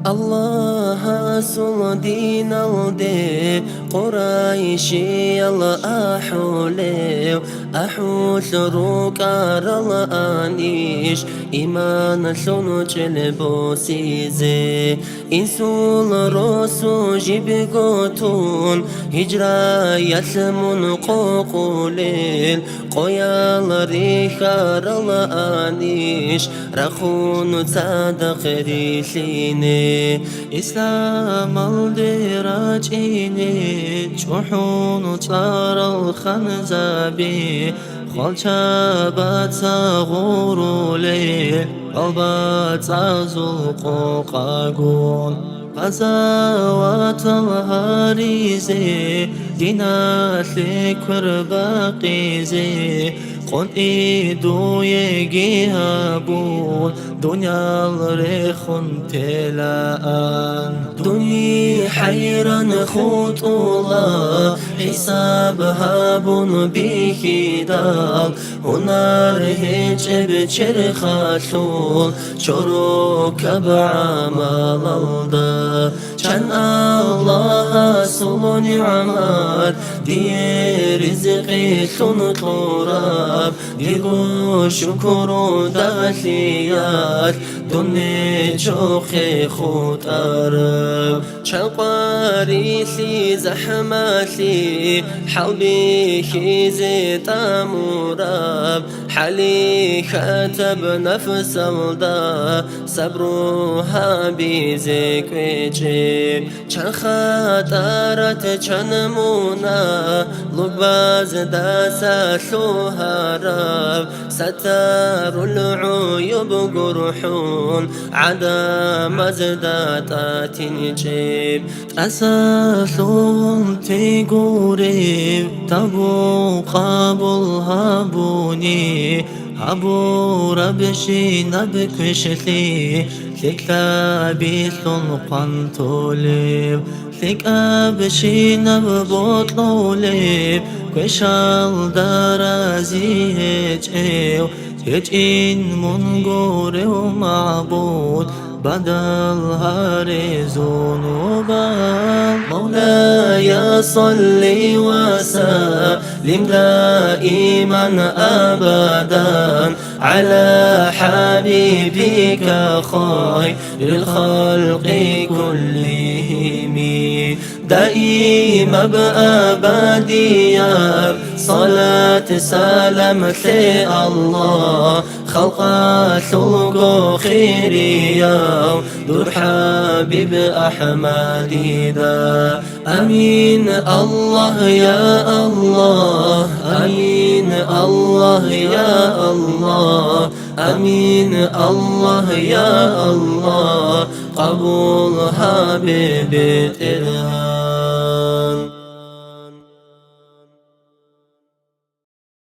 الله سلدين الدي قريشي الله أحولي أحوث روكار الله أنيش إيمان شنوش البوسيزي إنسول روسو جيبغوتون هجرا يسمون قوقولين قيال ريخار الله أنيش رخون صادق ريشيني إسلام الدراجيني جحون تار الخنزابي خالشابات صغور لي قلبات عزوق قاقون غزوات الهاريزي دينات كرباقيزي قل إيدو يجيهابون دنيا الريخون تلان دنيا حيران خطولا حسابها بون بيخدال هنار هجب چرخاتول شروك بعمال الدا چن الله سلو نعمات دي رزقي سنطوراب ديگو شكر دغسيات دني چوخي خود عرب چلقاريسي زحماتي حلبي خيزي تاموراب حلي خاتب نفس الدا صبروها بيزيك ويجيب چن خاطرت چن مونا لباز داسا سوهرب ستار العيوب قرحون عدم ازدادات نجيب أساسهم تيقوريب تبو قابل هابوني هابو ربشي نبكشلي لكتابي سلقان توليب لك أبشي نببطلوليب كشال درازي هجيو هجين منقور ومعبود بدل هارزون وبال مولاي صلي وسلم دائما أبدا على حبيبك خير الخلق كلهم دائما بأبديا صلاة سلام الله خلق سلق خيريا دور حبيب أحمد دا أمين الله يا الله أمين الله يا الله أمين الله يا الله قبول حبيب ترها